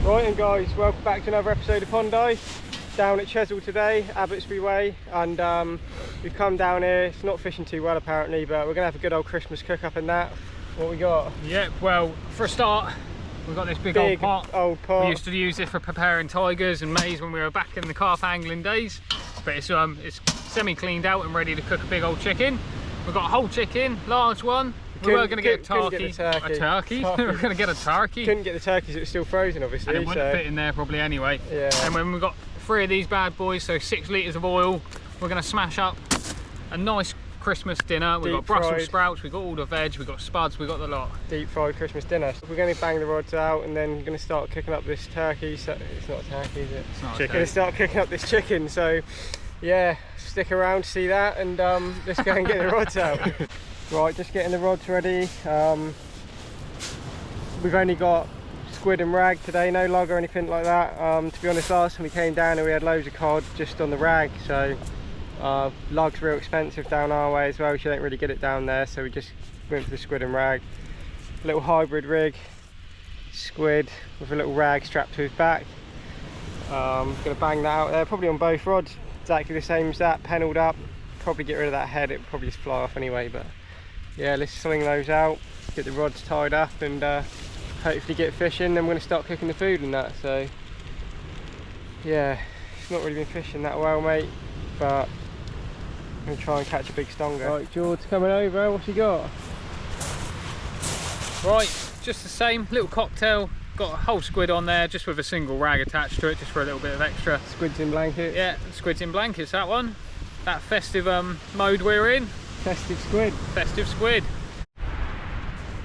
Right, and guys, welcome back to another episode of Pondeye. Down at Chesil today, Abbotsbury way, and we've come down here. It's not fishing too well apparently, but we're gonna have a good old Christmas cook up in that. What we got? Yeah, well, for a start, we've got this big old pot. We used to use it for preparing tigers and maize when we were back in the carp angling days, but it's semi-cleaned out and ready to cook a big old chicken. We've got a whole chicken, large one. We were going to get a turkey. We were going to get a turkey. Couldn't get the turkeys, it was still frozen obviously. And it wouldn't fit in there probably anyway. Yeah. And when we've got 3 of these bad boys, so 6 litres of oil, we're going to smash up a nice Christmas dinner. We've got Brussels sprouts, we've got all the veg, we've got spuds, we've got the lot. Deep fried Christmas dinner. We're going to bang the rods out and then we're going to start cooking up this turkey. So it's not a turkey, is it? It's not a turkey. We're going to start cooking up this chicken. So yeah, stick around to see that, and let's go and get the rods out. Right, just getting the rods ready. We've only got squid and rag today, no lug or anything like that. To be honest, last time we came down here we had loads of cod just on the rag, so lug's real expensive down our way as well, so you don't really get it down there, so we just went for the squid and rag. A little hybrid rig, squid with a little rag strapped to his back. Gonna bang that out there, probably on both rods, exactly the same as that, pennelled up. Probably get rid of that head, it'll probably just fly off anyway, but yeah, let's sling those out, get the rods tied up, and hopefully get fishing. Then we're going to start cooking the food and that. So yeah, it's not really been fishing that well, mate, but I'm going to try and catch a big stonger. Right, George coming over, what's he got? Right, just the same, little cocktail. Got a whole squid on there, just with a single rag attached to it, just for a little bit of extra. Squids in blankets? Yeah, squids in blankets, that one. That festive mode we're in. Festive squid. Festive squid.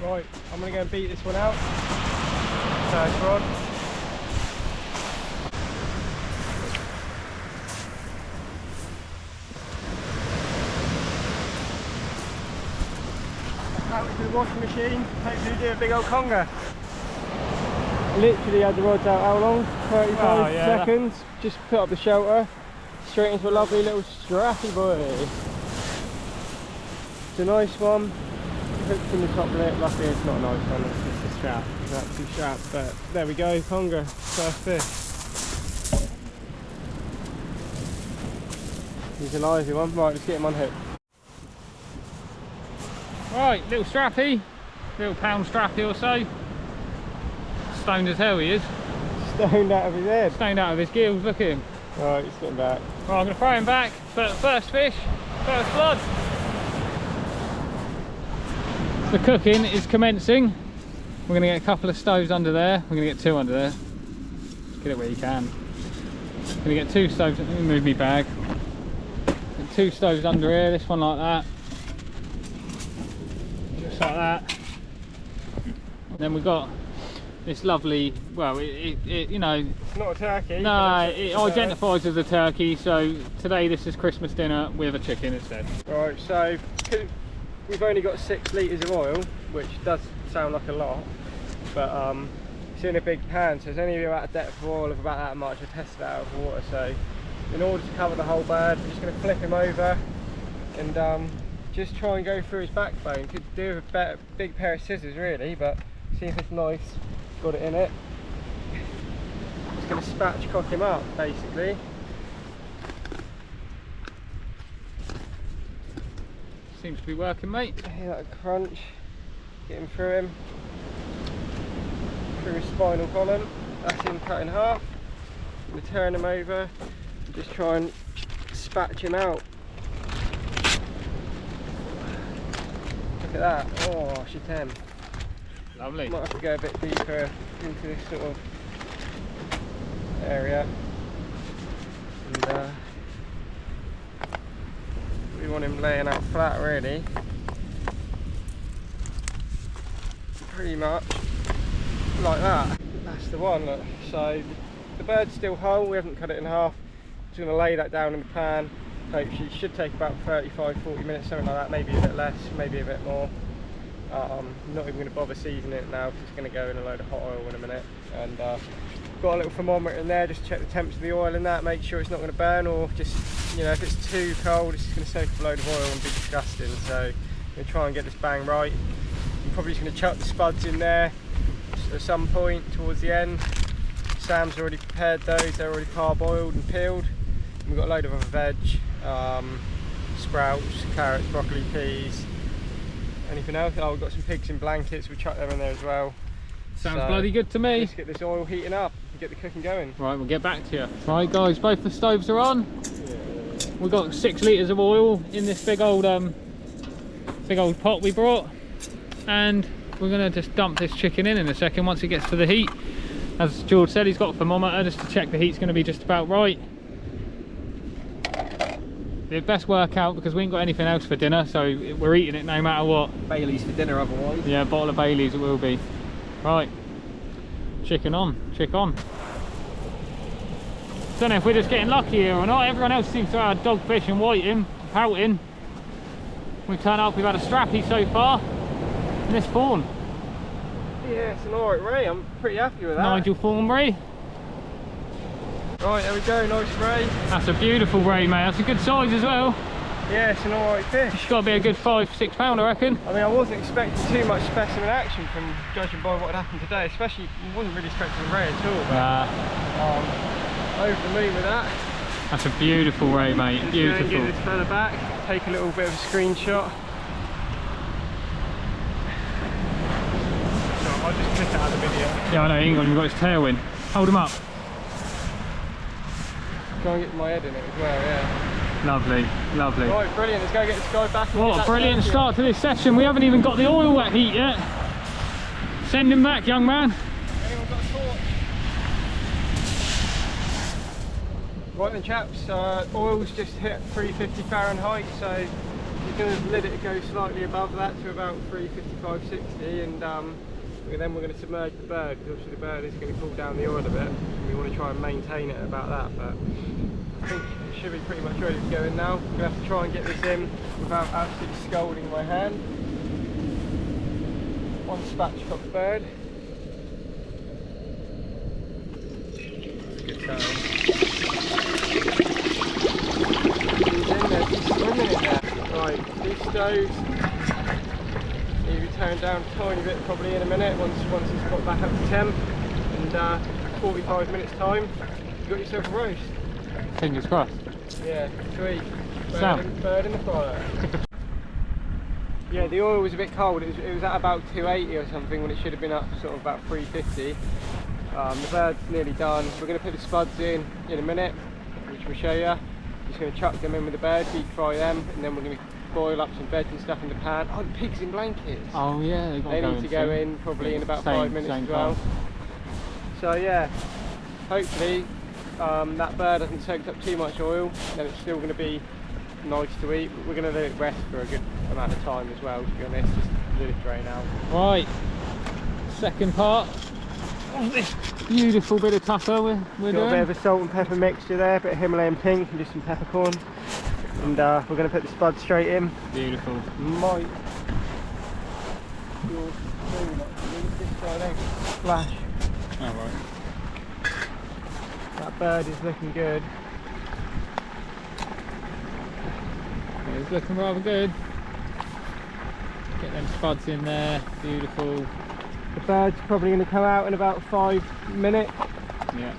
Right, I'm going to go and beat this one out. First rod. Out into the washing machine, hopefully do a big old conger. Literally had the rods out how long? 35 seconds. Just put up the shelter, straight into a lovely little strappy boy. It's a nice one. Hooked from the top lip. Luckily it's not a nice one, it's just a strap. It's not too strap, but there we go, conger, first fish. He's a lively one. Right, let's get him on hook. Right, little strappy, little pound strappy or so. Stoned as hell he is. Stoned out of his head. Stoned out of his gills, look at him. Right, let's get him back. Right, I'm going to throw him back, but first fish, first blood. The cooking is commencing. We're going to get a couple of stoves under there. We're going to get 2 under there. Get it where you can. Going to get 2 stoves. Let me move my bag. Get 2 stoves under here. This one like that. Just like that. And then we've got this lovely. Well, you know. It's not a turkey. No, it identifies as a turkey. So today this is Christmas dinner with a chicken instead. Right. So. We've only got 6 litres of oil, which does sound like a lot, but it's in a big pan, so it's only about a depth of oil of about that much. I tested it out of water, so in order to cover the whole bird, I'm just going to flip him over and just try and go through his backbone. Could do with a big pair of scissors really, but see if it's nice, got it in it. Just going to spatchcock him up basically. Seems to be working, mate. Hear that crunch, getting through him, through his spinal column. That's him cut in half. I'm going to turn him over and just try and spatch him out. Look at that, oh shit him. Lovely. Might have to go a bit deeper into this sort of area. And we want him laying out flat really, pretty much like that. That's the one. Look. So the bird's still whole, we haven't cut it in half. Just going to lay that down in the pan. Hopefully it should take about 35-40 minutes, something like that, maybe a bit less, maybe a bit more. I'm not even going to bother seasoning it now, because it's going to go in a load of hot oil in a minute. And got a little thermometer in there, just check the temperature of the oil in that, make sure it's not going to burn, or just, you know, if it's too cold it's just going to soak up a load of oil and be disgusting. So I'm going to try and get this bang right. I'm probably just going to chuck the spuds in there at some point towards the end, Sam's already prepared those, they're already parboiled and peeled. And we've got a load of other veg, sprouts, carrots, broccoli, peas. Anything else? Oh, we've got some pigs in blankets, we chuck them in there as well. Sounds bloody good to me. Let's get this oil heating up and get the cooking going. Right, we'll get back to you. Right guys, both the stoves are on. We've got 6 litres of oil in this big old pot we brought. And we're going to just dump this chicken in a second once it gets to the heat. As George said, he's got a thermometer just to check the heat's going to be just about right. The best workout because we ain't got anything else for dinner, so we're eating it no matter what. Bailey's for dinner otherwise. Yeah, a bottle of Bailey's it will be. Right, chicken on, chick on. Don't know if we're just getting lucky here or not. Everyone else seems to have dogfish and whiting, pouting. We turn up, we've had a strappy so far. And this fawn. Yeah, it's an alright ray, I'm pretty happy with that. Nigel Thornback. Right, there we go, nice ray. That's a beautiful ray, mate. That's a good size as well. Yeah, it's an alright fish. It's got to be a good 5-6 pound, I reckon. I mean, I wasn't expecting too much specimen action from judging by what had happened today, especially, I wasn't really expecting a ray at all. But, over the moon with that. That's a beautiful ray, mate. Just beautiful. Get this fella back, take a little bit of a screenshot. So I'll just click it out of the video. Yeah, I know, England, you've got his tail in. Hold him up. Try and get my head in it as well, yeah. Lovely, lovely. Right, brilliant. Let's go get this guy back. What a brilliant start to this session. We haven't even got the oil at heat yet. Send him back, young man. Anyone got a torch? Right then, chaps. Oil's just hit 350 Fahrenheit, so you're going to let it go slightly above that to about 355, 60, and then we're going to submerge the bird, because obviously the bird is going to cool down the oil a bit. We want to try and maintain it about that, but I think it should be pretty much ready to go in now. I'm going to have to try and get this in without absolutely scalding my hand. One spatchcock bird. Good sound. He's in there, he's swimming in there. Right, these stoves need to be turned down a tiny bit probably in a minute once it's got back up to temp. And 45 minutes time, you've got yourself a roast. Fingers crossed. Yeah, sweet. Sam. Bird in the fire. Yeah, the oil was a bit cold. It was at about 280 or something when it should have been up sort of about 350. The bird's nearly done. We're going to put the spuds in a minute, which we'll show you. Just going to chuck them in with the bird, deep fry them, and then we're going to boil up some veg and stuff in the pan. Oh, the pigs in blankets. Oh yeah, they need to go in probably in about 5 minutes as well. So yeah, hopefully that bird hasn't soaked up too much oil, then it's still going to be nice to eat. We're going to let it rest for a good amount of time as well, to be honest, just let it drain out. Right, second part of this beautiful bit of tucker we're doing. Got a bit of a salt and pepper mixture there, a bit of Himalayan pink and just some peppercorn. And we're going to put the spud straight in. Beautiful. Might splash. Oh, right. That bird is looking good. Yeah, it's looking rather good. Get them spuds in there, beautiful. The bird's probably going to come out in about 5 minutes. Yeah.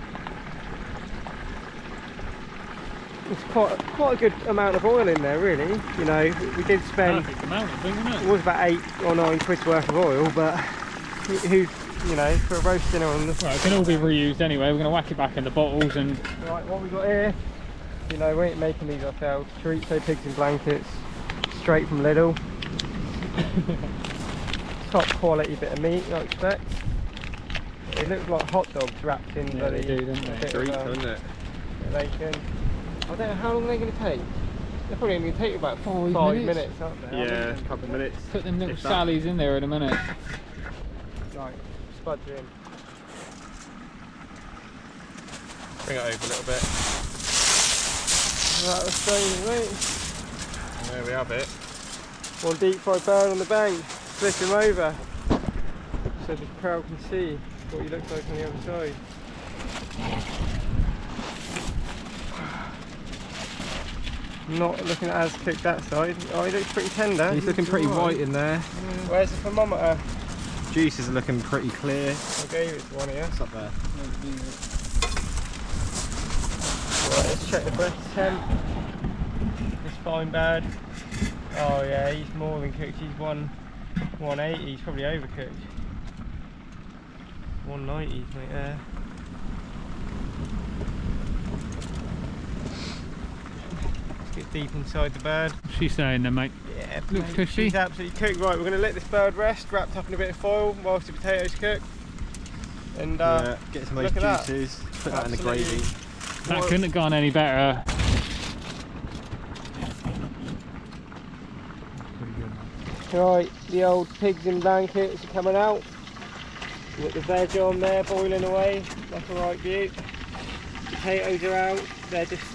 It's quite a good amount of oil in there, really. You know, we did spend. Perfect amount, I think, isn't it? It was about 8 or 9 quid's worth of oil, but who, you know, for a roast dinner on the. Right, it can all be reused anyway. We're going to whack it back in the bottles and. Right, what we got here? You know, we ain't making these ourselves. Chorizo pigs in blankets, straight from Lidl. Top quality bit of meat, I expect. It looks like hot dogs wrapped in Yeah, they do, don't they? doesn't it? Bacon. I don't know how long they're going to take. They're probably only going to take about 5 minutes, aren't they? Yeah, a couple of minutes. Put them little sallies in there in a minute. Right, spuds in. Bring it over a little bit. Right, that's draining, mate. And there we have it. One deep fried bird on the bank. Flip him over so the crowd can see what he looks like on the other side. Not looking as cooked that side. Oh, he looks pretty tender. He's looking pretty white in there. Where's the thermometer? Juices are looking pretty clear. I gave it to one of you. What's up there? Right, let's check the breast temp. It's fine bad. Oh yeah, he's more than cooked. He's 180. He's probably overcooked. 190, mate. There. Let's get deep inside the bird. What's she saying then, mate? Yeah, Looks mate, cushy. she's absolutely cooked. Right, we're going to let this bird rest, wrapped up in a bit of foil whilst the potatoes cook. And Yeah, get some of look those at that. juices, put that in the Absolutely. gravy. That couldn't have gone any better. Right, the old pigs in blankets are coming out. With the veg on there boiling away, that's a right view. Potatoes are out, they're just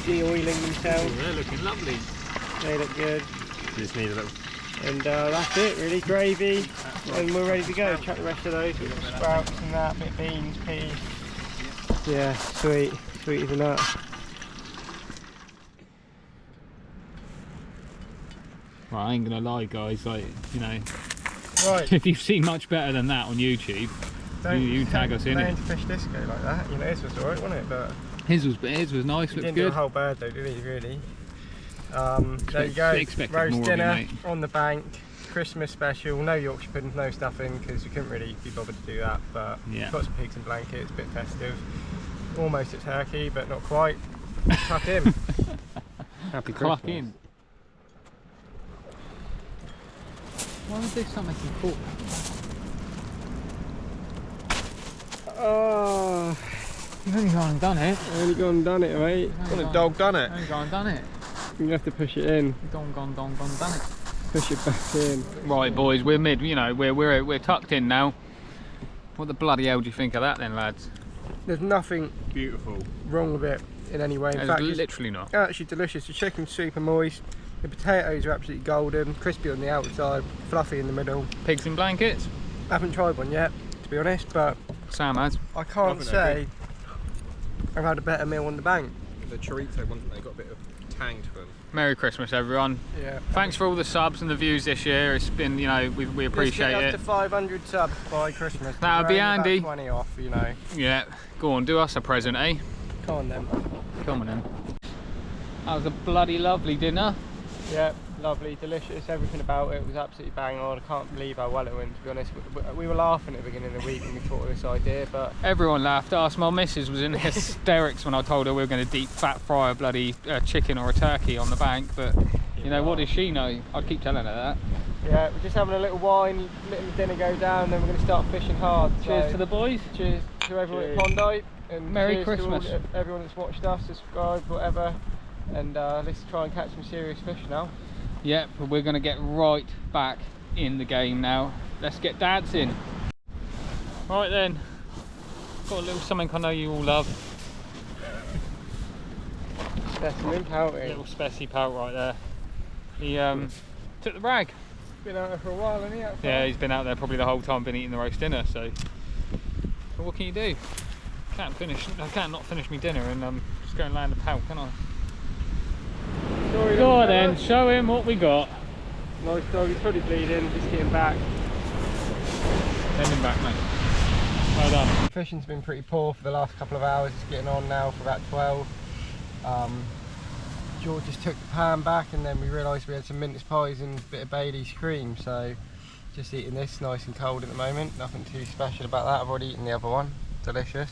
de-oiling themselves. Oh, they're looking lovely. They look good. Just need a little. And that's it really, gravy, and we're ready to go. Chuck the rest of those with the sprouts and that, bit of beans, peas. Yeah, sweet, sweet as a nut. Well, I ain't gonna lie, guys. Like, you know, Right, if you've seen much better than that on YouTube, you tag us in don't it. fish disco like that, you know, this was alright, wasn't it? But His was nice. he Looks didn't do a good. whole bird though, did he, really? There you go, expected roast more of dinner you, mate. on the bank, Christmas special, no Yorkshire pudding, no stuffing, because we couldn't really be bothered to do that, but Yeah. got some pigs in blankets, a bit festive, almost a turkey, but not quite. Tuck in. Happy Cluck Christmas. in. Why is this not making cool? Oh, You've only gone and done it. only gone and done it, mate. What a dog done it. Only gone and done it. You have to push it in, Gone, done it. push it back in. Right, boys, we're mid. You know, we're tucked in now. What the bloody hell do you think of that, then, lads? There's nothing Beautiful. wrong with it in any way. In It's fact, it's literally not. actually delicious. The chicken's super moist. The potatoes are absolutely golden, crispy on the outside, fluffy in the middle. Pigs in blankets. I haven't tried one yet, to be honest, but Sam has. I can't Nothing say I've had a better meal on the bank. The chorizo ones, they got a bit of tang to them. Merry Christmas, everyone. Yeah. Thanks for all the subs and the views this year. It's been, you know, we appreciate Let's get it. up to 500 subs by Christmas. That would be We're only handy. about 20 off, you know. Yeah, go on, do us a present, eh? Come on then. Come on then. That was a bloody lovely dinner. Yeah, lovely, delicious. Everything about it was absolutely bang on. I can't believe how well it went, to be honest. We were laughing at the beginning of the week when we thought of this idea, but Everyone laughed at us. My missus was in hysterics when I told her we were going to deep fat fry a bloody chicken or a turkey on the bank, but you know, what does she know? I'd keep telling her that. yeah, we're just having a little wine, letting the dinner go down, then we're going to start fishing hard. Cheers So, to the boys. cheers to everyone Cheers. at Pondeye, and Merry cheers to all- Christmas. everyone that's watched us, subscribed, whatever, and let's try and catch some serious fish now. Yep, but we're going to get right back in the game now. Let's get dads in. Right then, got a little something I know you all love. Specimen pouting. Little specie pout right there. He took the rag. Been out there for a while, hasn't he? outside? Yeah, he's been out there probably the whole time, been eating the roast dinner, so but what can you do? I can't not finish me dinner and just go and land a pout, can I? Sorry, Go on little then, fella. show him what we got. Nice dog, he's probably bleeding, just getting back. Send him back, mate. Well done. Fishing's been pretty poor for the last couple of hours. It's getting on now for about 12. George just took the pan back and then we realised we had some mince pies and a bit of Bailey's cream, so just eating this nice and cold at the moment. Nothing too special about that. I've already eaten the other one. Delicious.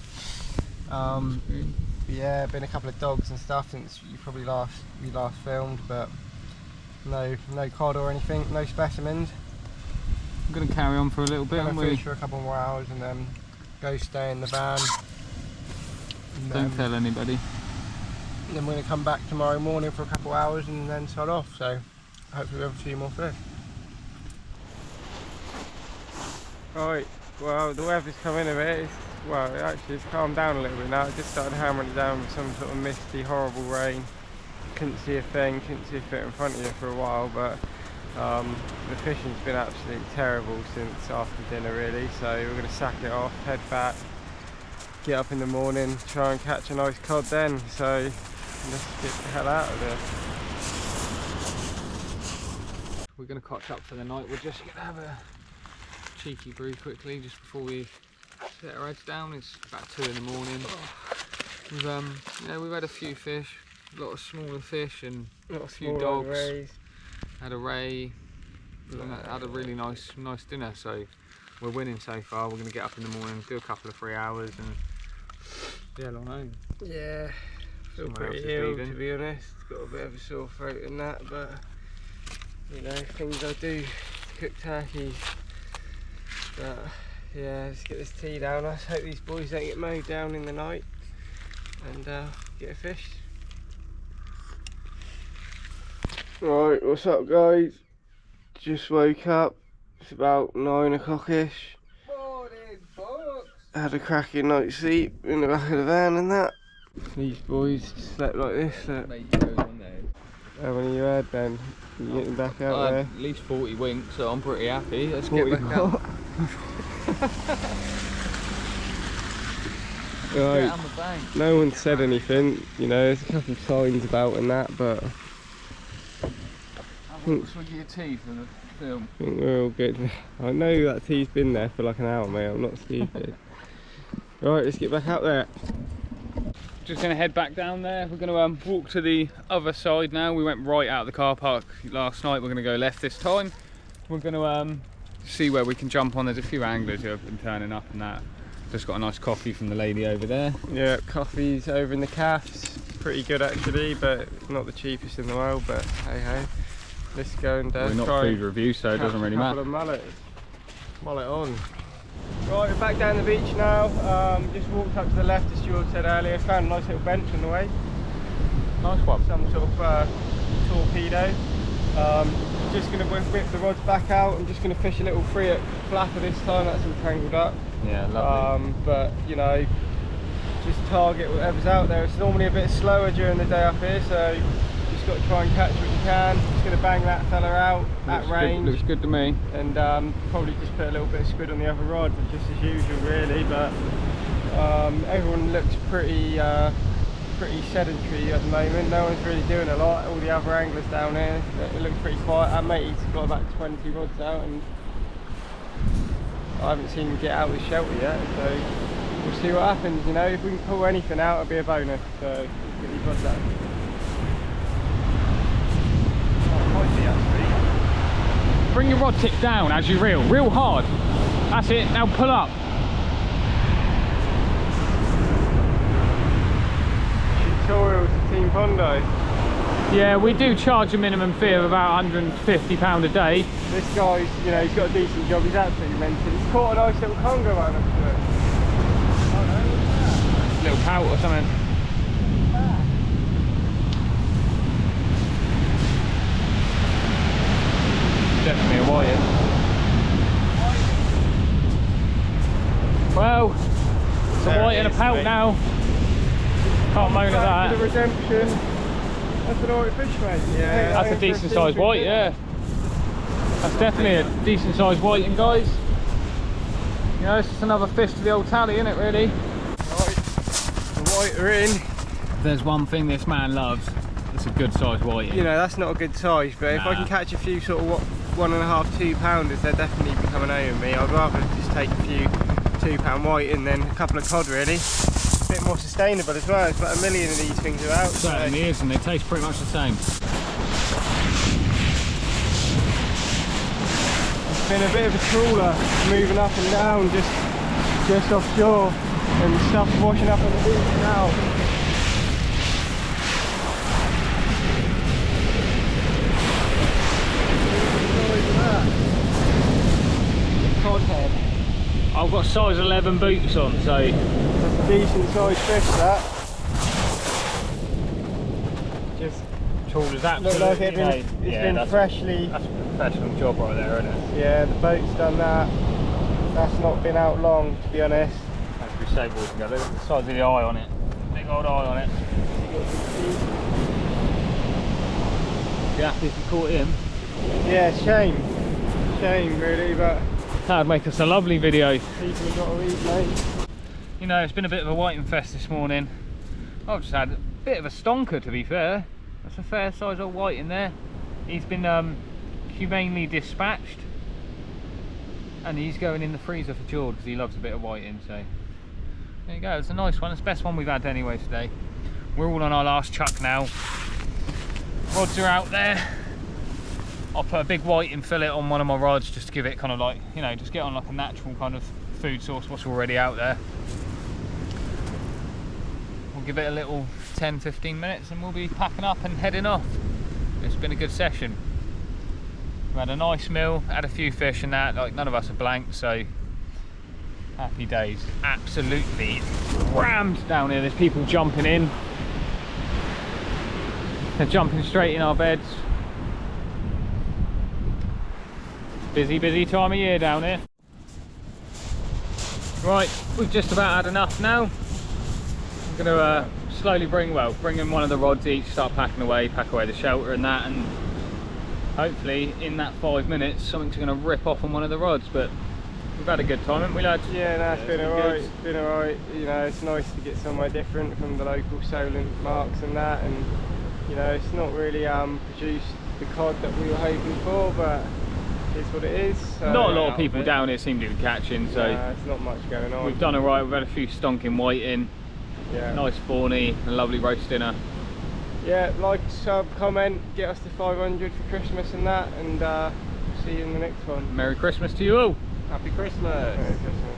Yeah, been a couple of dogs and stuff since you probably we last filmed, but no cod or anything, no specimens. I'm going to carry on for a little bit, Gonna aren't we? fish for a couple more hours and then go stay in the van. And Don't tell anybody. then we're going to come back tomorrow morning for a couple of hours and then sod off, so hopefully we'll have a few more fish. Right, well the weather's coming a bit, well actually it's calmed down a little bit now. It just started hammering it down with some sort of misty, horrible rain. Couldn't see a thing, couldn't see a foot in front of you for a while, but the fishing's been absolutely terrible since after dinner really, so we're going to sack it off, head back, get up in the morning, try and catch a nice cod then, so let's get the hell out of there. we're going to catch up for the night. We're just going to have a cheeky brew quickly just before we set our heads down. It's about 2 in the morning. We've we've had a few fish, a lot of smaller fish and a few dogs. Rays. Had a ray, and had a really nice dinner. So we're winning so far. We're going to get up in the morning, do a couple of 3 hours, and yeah, long home. Yeah, feel Someone else pretty is ill leaving. to be honest. Got a bit of a sore throat and that, but you know, things I do to cook turkeys. But yeah, let's get this tea down. Let's hope these boys don't get mowed down in the night and get a fish. Right, what's up guys? Just woke up. It's about 9 o'clock-ish. Morning, folks. Had a cracking night's sleep in the back of the van and that. These boys slept like this. Look. How many you had then? You getting back out there? At least 40 winks, so I'm pretty happy. Let's 40 get back out. Right, Get on the bank. no one said anything, you know, there's a couple of signs about and that, but Have a swig of your tea for the film. I think we're all good. I know that tea's been there for like an hour, mate, I'm not stupid. Right, let's get back out there. Just going to head back down there. We're going to walk to the other side now. We went right out of the car park last night. We're going to go left this time. We're going to see where we can jump on. There's a few anglers who have been turning up and that. Just got a nice coffee from the lady over there. Yeah, coffee's over in the calves. Pretty good actually, but not the cheapest in the world, but hey ho. Let's go and We're not try food review, so it doesn't really matter. of mullets. Mullet on. Right, we're back down the beach now. Just walked up to the left, as George said earlier. Found a nice little bench on the way. Nice one. Some sort of torpedo. Just going to whip the rods back out. I'm just going to fish a little free at flapper this time. That's all tangled up. Yeah, lovely. But you know, just target whatever's out there. It's normally a bit slower during the day up here, so just got to try and catch what you can. Just going to bang that fella out at range. Looks good to me. And probably just put a little bit of squid on the other rod, just as usual really. But everyone looks pretty sedentary at the moment. No one's really doing a lot. All the other anglers down here, it looks pretty quiet. Our mate's got about 20 rods out, and I haven't seen him get out of the shelter yet, so we'll see what happens. You know, if we can pull anything out, it'll be a bonus. So let's get these rods out. Bring your rod tip down as you reel. Reel hard. That's it. Now pull up. Tutorials to Team Pondeye. Yeah, we do charge a minimum fee of about £150 a day. This guy's, you know, he's got a decent job. He's absolutely mental. He's caught a nice little conger right next to it. Oh no, what's that? Little pout or something. Definitely a whiting. Well, it's a white and a pout mate. now. Can't moan at Back to that. the redemption. That's an alright fish, mate. Yeah, That's a decent sized white, yeah. That's definitely a decent sized whiting, guys. You know, it's just another fish to the old tally, isn't it, really? Right, the white are in. If there's one thing this man loves, it's a good sized whiting. You know, that's not a good size, but if I can catch a few sort of 1.5, 2 pounders, they're definitely becoming over me. I'd rather just take a few 2 pound white and then a couple of cod really. A bit more sustainable as well. It's about 1 million of these things are out. Certainly is, and they taste pretty much the same. It's been a bit of a trawler moving up and down just offshore, and stuff's washing up on the beach now. Cod head. I've got size 11 boots on, so That's a decent sized fish, that. Just trawler's look like it's been freshly. That's a professional job right there, isn't it? Yeah, the boat's done that. That's not been out long, to be honest. As we say, boys and girls, look at the size of the eye on it. Big old eye on it. Be happy if you caught him. Yeah, shame really, but That'd make us a lovely video. people have got to eat, mate. You know, it's been a bit of a whiting fest this morning. I've just had a bit of a stonker, to be fair. That's a fair size old white in there. He's been humanely dispatched, and he's going in the freezer for George because he loves a bit of whiting. So there you go, it's a nice one. It's the best one we've had anyway today. We're all on our last chuck now. Rods are out there. I'll put a big whiting fillet on one of my rods just to give it kind of like, you know, just get on like a natural kind of food source what's already out there. We'll give it a little 10-15 minutes and we'll be packing up and heading off. It's been a good session. We had a nice meal, had a few fish and that, like none of us are blank, so happy days. Absolutely rammed down here. There's people jumping in. They're jumping straight in our beds. Busy time of year down here. Right, we've just about had enough now. I'm gonna slowly bring in one of the rods each, start packing away, pack away the shelter and that, and hopefully in that 5 minutes something's gonna rip off on one of the rods. But we've had a good time, haven't we, lads? Yeah, no, it's been alright. It's been alright. You know, it's nice to get somewhere different from the local Solent marks and that, and you know, it's not really produced the cod that we were hoping for, but it's what it is. So Not a lot of people down here seem to be catching, so it's not much going on. we've done alright. We've had a few stonking whiting, nice fawny, and lovely roast dinner. Yeah, like, sub, comment, get us to 500 for Christmas and that, and see you in the next one. Merry Christmas to you all. Happy Christmas. Merry Christmas.